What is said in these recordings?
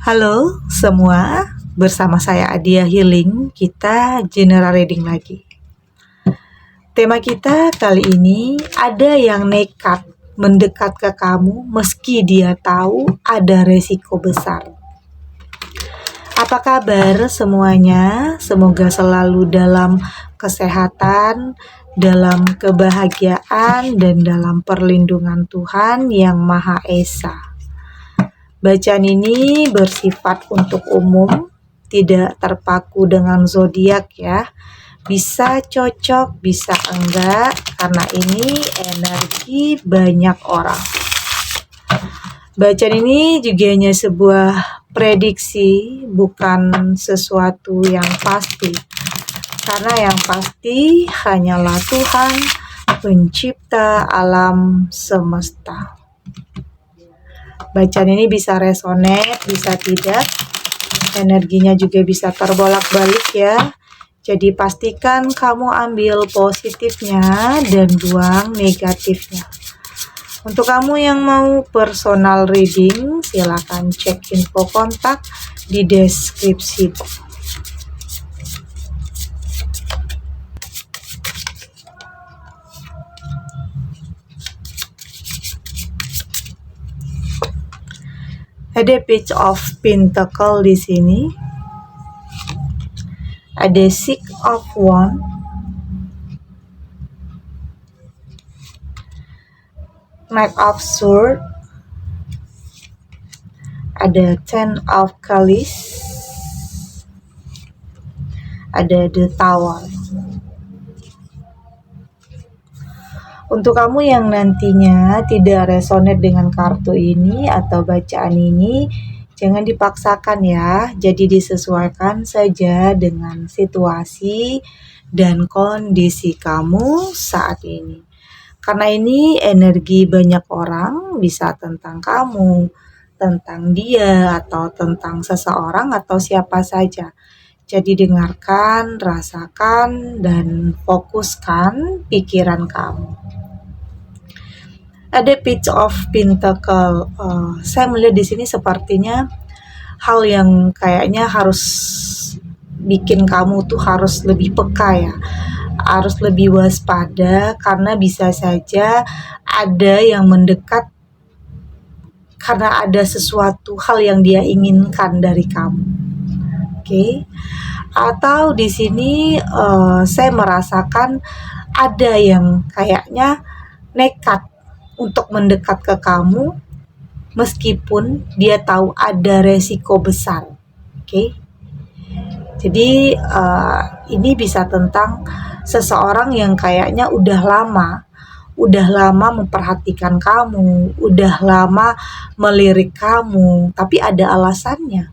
Halo semua, bersama saya Adia Healing, kita general reading lagi. Tema kita kali ini, ada yang nekat mendekat ke kamu meski dia tahu ada resiko besar. Apa kabar semuanya? Semoga selalu dalam kesehatan, dalam kebahagiaan, dan dalam perlindungan Tuhan Yang Maha Esa. Bacaan ini bersifat untuk umum, tidak terpaku dengan zodiak ya. Bisa cocok, bisa enggak, karena ini energi banyak orang. Bacaan ini juga hanya sebuah prediksi, bukan sesuatu yang pasti. Karena yang pasti hanyalah Tuhan, pencipta alam semesta. Bacaan ini bisa resonate, bisa tidak. Energinya juga bisa terbolak-balik ya. Jadi pastikan kamu ambil positifnya dan buang negatifnya. Untuk kamu yang mau personal reading, silakan cek info kontak di deskripsi. Ada Page of Pentacle di sini. Ada Six of Wands. Knight of Swords. Ada Ten of Cups. Ada The Tower. Untuk kamu yang nantinya tidak resonate dengan kartu ini atau bacaan ini, jangan dipaksakan ya. Jadi disesuaikan saja dengan situasi dan kondisi kamu saat ini. Karena ini energi banyak orang, bisa tentang kamu, tentang dia, atau tentang seseorang atau siapa saja. Jadi dengarkan, rasakan, dan fokuskan pikiran kamu. Ada Page of Pentacle. Saya melihat di sini sepertinya hal yang kayaknya harus bikin kamu tuh harus lebih peka ya, harus lebih waspada karena bisa saja ada yang mendekat karena ada sesuatu hal yang dia inginkan dari kamu. Oke. Atau di sini saya merasakan ada yang kayaknya nekat untuk mendekat ke kamu meskipun dia tahu ada resiko besar. Oke. Jadi ini bisa tentang seseorang yang kayaknya udah lama memperhatikan kamu, udah lama melirik kamu, tapi ada alasannya.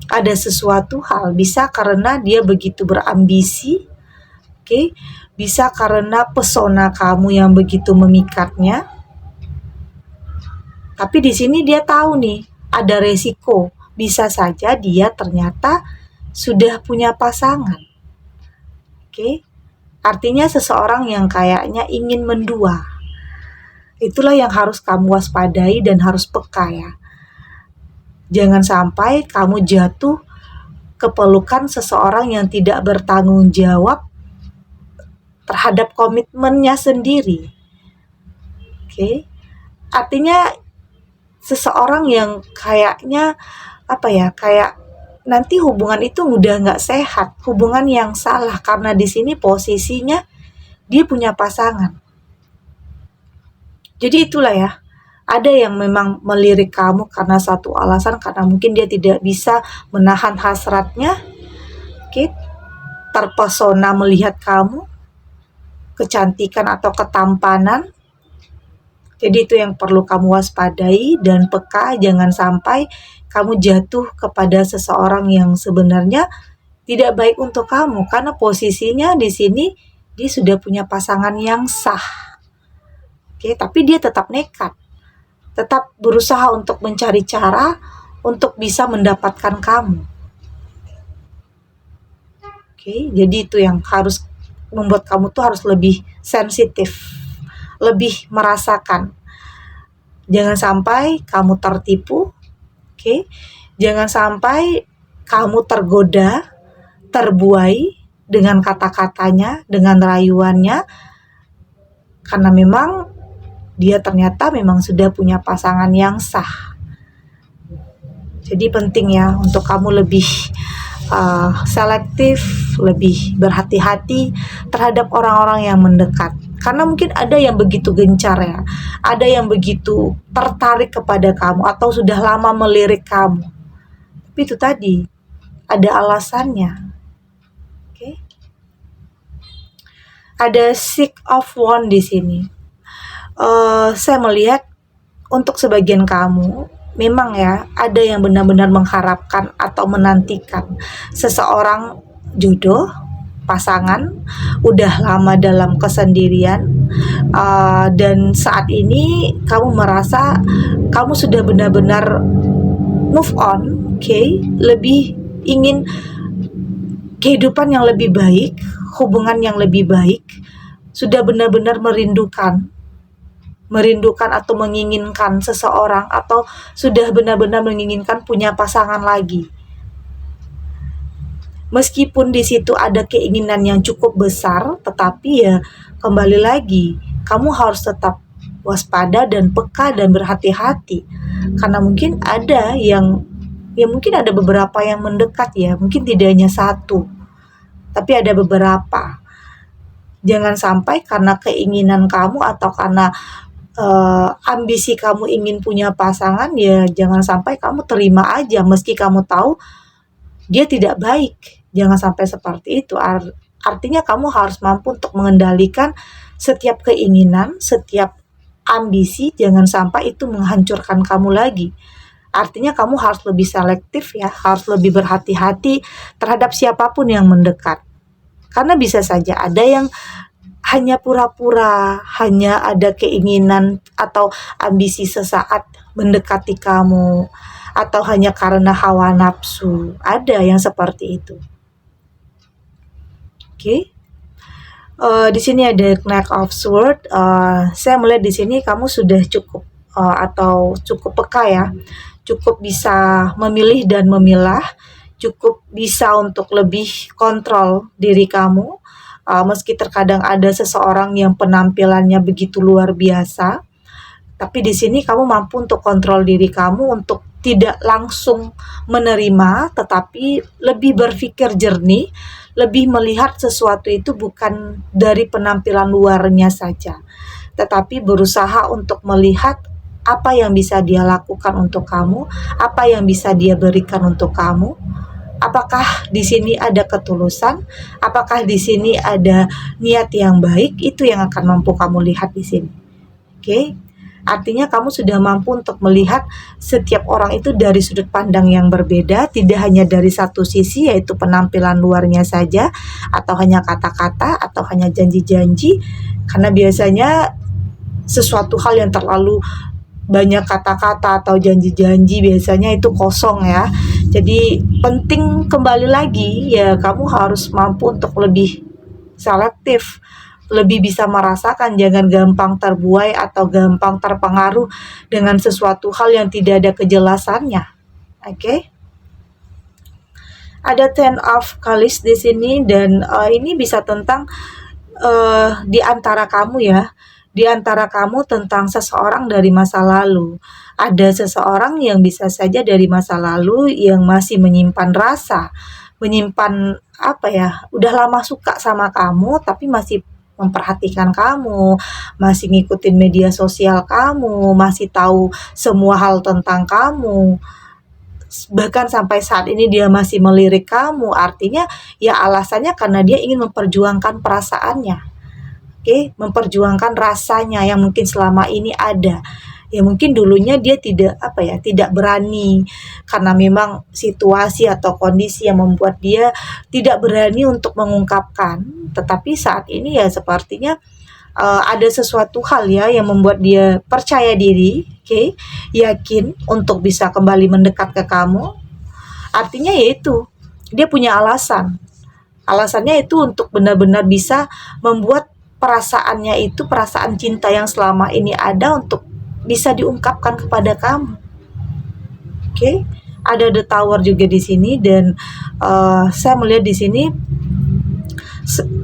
Ada sesuatu hal, bisa karena dia begitu berambisi, oke? Bisa karena pesona kamu yang begitu memikatnya. Tapi di sini dia tahu nih, ada resiko. Bisa saja dia ternyata sudah punya pasangan. Oke. Artinya seseorang yang kayaknya ingin mendua. Itulah yang harus kamu waspadai dan harus peka ya. Jangan sampai kamu jatuh ke pelukan seseorang yang tidak bertanggung jawab terhadap komitmennya sendiri. Oke. Artinya seseorang yang kayaknya kayak nanti hubungan itu udah nggak sehat, hubungan yang salah karena di sini posisinya dia punya pasangan. Jadi itulah ya, ada yang memang melirik kamu karena satu alasan, karena mungkin dia tidak bisa menahan hasratnya, oke, terpesona melihat kamu, kecantikan atau ketampanan. Jadi itu yang perlu kamu waspadai dan peka, jangan sampai kamu jatuh kepada seseorang yang sebenarnya tidak baik untuk kamu, karena posisinya di sini dia sudah punya pasangan yang sah. Oke, tapi dia tetap nekat. Tetap berusaha untuk mencari cara untuk bisa mendapatkan kamu. Oke, jadi itu yang harus membuat kamu tuh harus lebih sensitif, lebih merasakan. Jangan sampai kamu tertipu, Oke, jangan sampai kamu tergoda, terbuai dengan kata-katanya, dengan rayuannya, karena memang dia ternyata memang sudah punya pasangan yang sah. Jadi penting ya untuk kamu lebih selektif, lebih berhati-hati terhadap orang-orang yang mendekat. Karena mungkin ada yang begitu gencar ya, ada yang begitu tertarik kepada kamu atau sudah lama melirik kamu. Tapi itu tadi, ada alasannya. Oke. Ada Six of Wands di sini. Saya melihat untuk sebagian kamu, memang ya ada yang benar-benar mengharapkan atau menantikan seseorang jodoh, pasangan, udah lama dalam kesendirian, dan saat ini kamu merasa kamu sudah benar-benar move on, lebih ingin kehidupan yang lebih baik, hubungan yang lebih baik, sudah benar-benar merindukan atau menginginkan seseorang, atau sudah benar-benar menginginkan punya pasangan lagi. Meskipun di situ ada keinginan yang cukup besar, tetapi ya kembali lagi, kamu harus tetap waspada dan peka dan berhati-hati. Karena mungkin ada yang, ya mungkin ada beberapa yang mendekat ya, mungkin tidak hanya satu, tapi ada beberapa. Jangan sampai karena keinginan kamu atau karena ambisi kamu ingin punya pasangan, ya jangan sampai kamu terima aja meski kamu tahu dia tidak baik. Jangan sampai seperti itu. Artinya kamu harus mampu untuk mengendalikan setiap keinginan, setiap ambisi, jangan sampai itu menghancurkan kamu lagi. Artinya kamu harus lebih selektif ya, harus lebih berhati-hati terhadap siapapun yang mendekat. Karena bisa saja ada yang hanya pura-pura, hanya ada keinginan atau ambisi sesaat mendekati kamu, atau hanya karena hawa nafsu. Ada yang seperti itu. Oke. Di sini ada Knight of Swords. Saya melihat di sini kamu sudah cukup atau cukup peka ya, cukup bisa memilih dan memilah, cukup bisa untuk lebih kontrol diri kamu. Meski terkadang ada seseorang yang penampilannya begitu luar biasa, tapi di sini kamu mampu untuk kontrol diri kamu untuk tidak langsung menerima, tetapi lebih berpikir jernih, lebih melihat sesuatu itu bukan dari penampilan luarnya saja, tetapi berusaha untuk melihat apa yang bisa dia lakukan untuk kamu, apa yang bisa dia berikan untuk kamu. Apakah di sini ada ketulusan? Apakah di sini ada niat yang baik? Itu yang akan mampu kamu lihat di sini. Oke. Artinya kamu sudah mampu untuk melihat setiap orang itu dari sudut pandang yang berbeda, tidak hanya dari satu sisi yaitu penampilan luarnya saja, atau hanya kata-kata, atau hanya janji-janji. Karena biasanya sesuatu hal yang terlalu banyak kata-kata atau janji-janji biasanya itu kosong ya. Jadi penting kembali lagi ya, kamu harus mampu untuk lebih selektif, lebih bisa merasakan, jangan gampang terbuai atau gampang terpengaruh dengan sesuatu hal yang tidak ada kejelasannya. Oke. Ada Ten of Cups di sini, dan ini bisa tentang di antara kamu ya, di antara kamu tentang seseorang dari masa lalu. Ada seseorang yang bisa saja dari masa lalu yang masih menyimpan rasa, menyimpan apa ya, udah lama suka sama kamu tapi masih memperhatikan kamu, masih ngikutin media sosial kamu, masih tahu semua hal tentang kamu. Bahkan sampai saat ini dia masih melirik kamu. Artinya ya alasannya karena dia ingin memperjuangkan perasaannya. Oke, memperjuangkan rasanya yang mungkin selama ini ada. Ya mungkin dulunya dia tidak berani karena memang situasi atau kondisi yang membuat dia tidak berani untuk mengungkapkan. Tetapi saat ini ya sepertinya ada sesuatu hal ya yang membuat dia percaya diri, yakin untuk bisa kembali mendekat ke kamu. Artinya yaitu dia punya alasan. Alasannya itu untuk benar-benar bisa membuat perasaannya itu, perasaan cinta yang selama ini ada, untuk bisa diungkapkan kepada kamu. Oke, ada the tower juga di sini, dan saya melihat di sini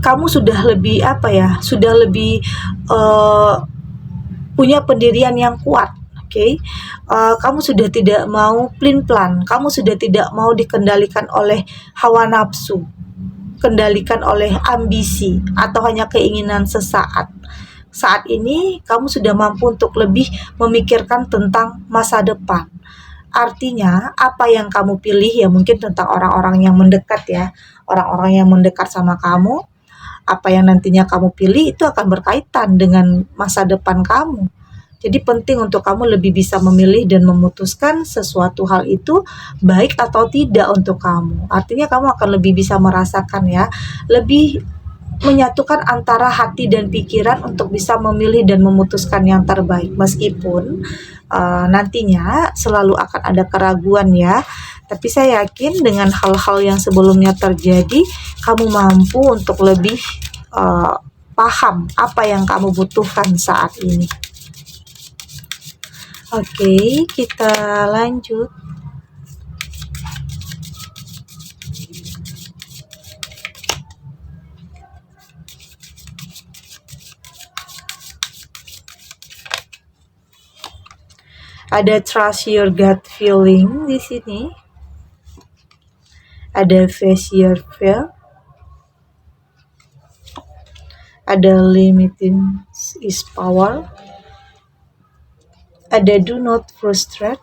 kamu sudah lebih sudah lebih punya pendirian yang kuat. Oke, kamu sudah tidak mau plan, kamu sudah tidak mau dikendalikan oleh hawa nafsu, kendalikan oleh ambisi atau hanya keinginan sesaat. Saat ini kamu sudah mampu untuk lebih memikirkan tentang masa depan. Artinya apa yang kamu pilih ya mungkin tentang orang-orang yang mendekat ya, orang-orang yang mendekat sama kamu, apa yang nantinya kamu pilih itu akan berkaitan dengan masa depan kamu. Jadi penting untuk kamu lebih bisa memilih dan memutuskan sesuatu hal itu baik atau tidak untuk kamu. Artinya kamu akan lebih bisa merasakan ya, lebih menyatukan antara hati dan pikiran untuk bisa memilih dan memutuskan yang terbaik. Meskipun nantinya selalu akan ada keraguan ya, tapi saya yakin dengan hal-hal yang sebelumnya terjadi, kamu mampu untuk lebih paham apa yang kamu butuhkan saat ini. Oke, kita lanjut. Ada trust your gut feeling di sini. Ada face your fear. Ada limiting is power. Ada do not frustrate.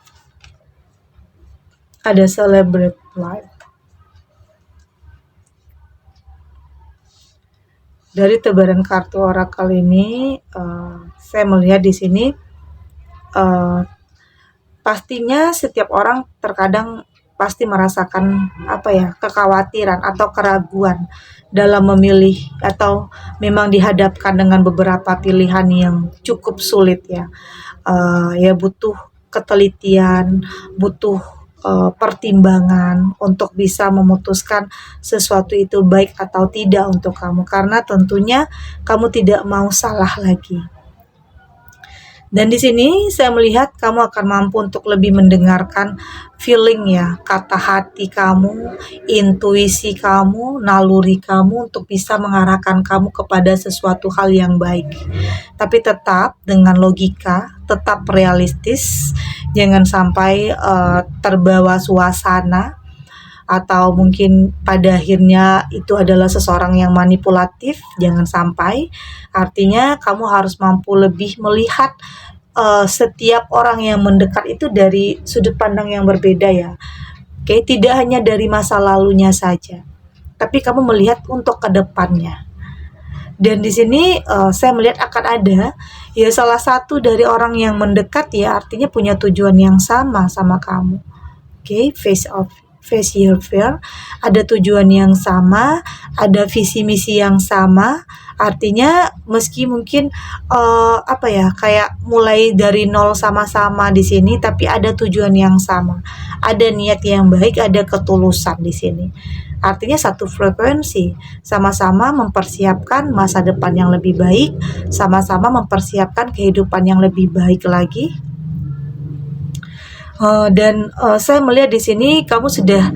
Ada celebrate life. Dari tebaran kartu oracle ini, saya melihat di sini pastinya setiap orang terkadang pasti merasakan kekhawatiran atau keraguan dalam memilih atau memang dihadapkan dengan beberapa pilihan yang cukup sulit ya. Ya butuh ketelitian, butuh pertimbangan untuk bisa memutuskan sesuatu itu baik atau tidak untuk kamu, karena tentunya kamu tidak mau salah lagi. Dan di sini saya melihat kamu akan mampu untuk lebih mendengarkan feeling ya, kata hati kamu, intuisi kamu, naluri kamu untuk bisa mengarahkan kamu kepada sesuatu hal yang baik. Tapi tetap dengan logika, tetap realistis, jangan sampai terbawa suasana atau mungkin pada akhirnya itu adalah seseorang yang manipulatif, jangan sampai. Artinya kamu harus mampu lebih melihat setiap orang yang mendekat itu dari sudut pandang yang berbeda ya. Oke, tidak hanya dari masa lalunya saja, tapi kamu melihat untuk ke depannya. Dan di sini saya melihat akan ada ya salah satu dari orang yang mendekat ya, artinya punya tujuan yang sama kamu. Oke, face your fear, ada tujuan yang sama, ada visi misi yang sama. Artinya meski mungkin kayak mulai dari nol sama-sama di sini, tapi ada tujuan yang sama, ada niat yang baik, ada ketulusan di sini. Artinya satu frekuensi, sama-sama mempersiapkan masa depan yang lebih baik, sama-sama mempersiapkan kehidupan yang lebih baik lagi. Dan saya melihat di sini kamu sudah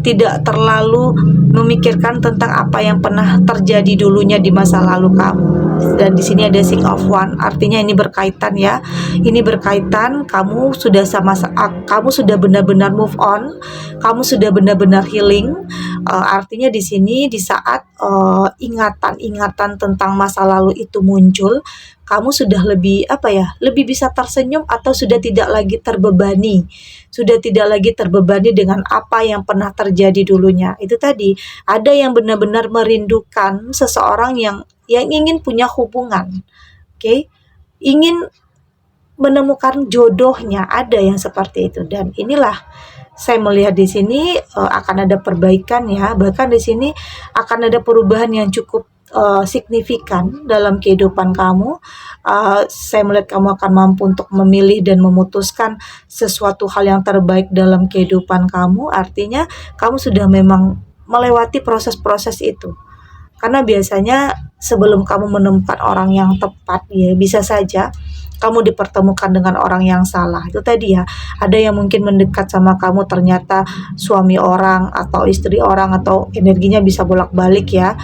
tidak terlalu memikirkan tentang apa yang pernah terjadi dulunya di masa lalu kamu. Dan di sini ada Six of Wands, artinya ini berkaitan ya. Ini berkaitan kamu sudah kamu sudah benar-benar move on, kamu sudah benar-benar healing. Artinya di sini di saat ingatan-ingatan tentang masa lalu itu muncul, kamu sudah lebih lebih bisa tersenyum atau sudah tidak lagi terbebani. Sudah tidak lagi terbebani dengan apa yang pernah terjadi dulunya. Itu tadi, ada yang benar-benar merindukan seseorang yang ingin punya hubungan. Oke? Ingin menemukan jodohnya, ada yang seperti itu. Dan inilah saya melihat di sini akan ada perbaikan ya. Bahkan di sini akan ada perubahan yang cukup signifikan dalam kehidupan kamu. Saya melihat kamu akan mampu untuk memilih dan memutuskan sesuatu hal yang terbaik dalam kehidupan kamu. Artinya kamu sudah memang melewati proses-proses itu. Karena biasanya sebelum kamu menemukan orang yang tepat, ya bisa saja kamu dipertemukan dengan orang yang salah. Itu tadi ya, ada yang mungkin mendekat sama kamu ternyata suami orang atau istri orang atau energinya bisa bolak-balik ya.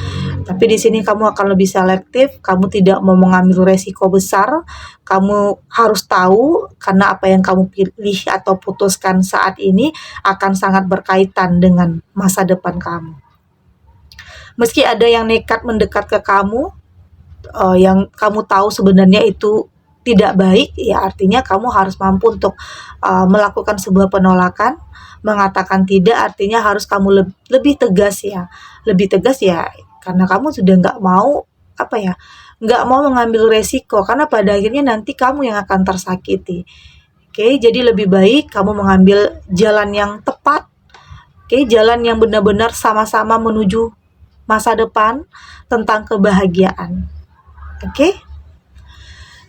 Tapi di sini kamu akan lebih selektif, kamu tidak mau mengambil resiko besar, kamu harus tahu karena apa yang kamu pilih atau putuskan saat ini akan sangat berkaitan dengan masa depan kamu. Meski ada yang nekat mendekat ke kamu, yang kamu tahu sebenarnya itu tidak baik, ya artinya kamu harus mampu untuk melakukan sebuah penolakan, mengatakan tidak artinya harus kamu lebih tegas ya, lebih tegas ya karena kamu sudah nggak mau apa ya, nggak mau mengambil resiko karena pada akhirnya nanti kamu yang akan tersakiti. Oke, jadi lebih baik kamu mengambil jalan yang tepat, oke, jalan yang benar-benar sama-sama menuju masa depan tentang kebahagiaan. Oke,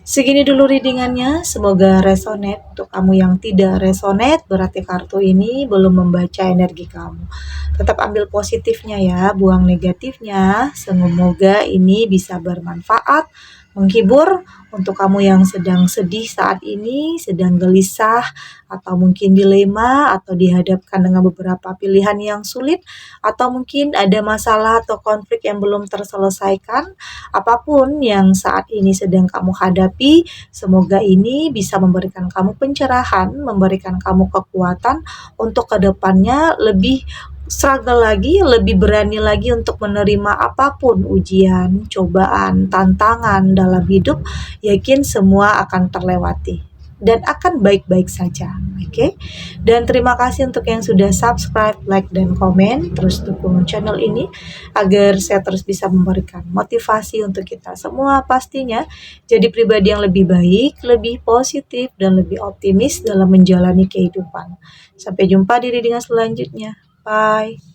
segini dulu readingannya, semoga resonate. Untuk kamu yang tidak resonate, berarti kartu ini belum membaca energi kamu. Tetap ambil positifnya ya, buang negatifnya. Semoga ini bisa bermanfaat, menghibur untuk kamu yang sedang sedih saat ini, sedang gelisah, atau mungkin dilema, atau dihadapkan dengan beberapa pilihan yang sulit, atau mungkin ada masalah atau konflik yang belum terselesaikan. Apapun yang saat ini sedang kamu hadapi, semoga ini bisa memberikan kamu pencerahan, memberikan kamu kekuatan untuk kedepannya lebih struggle lagi, lebih berani lagi untuk menerima apapun ujian, cobaan, tantangan dalam hidup. Yakin semua akan terlewati dan akan baik-baik saja. Oke? Dan terima kasih untuk yang sudah subscribe, like, dan komen. Terus dukung channel ini agar saya terus bisa memberikan motivasi untuk kita semua pastinya jadi pribadi yang lebih baik, lebih positif, dan lebih optimis dalam menjalani kehidupan. Sampai jumpa di readingan selanjutnya. Bye.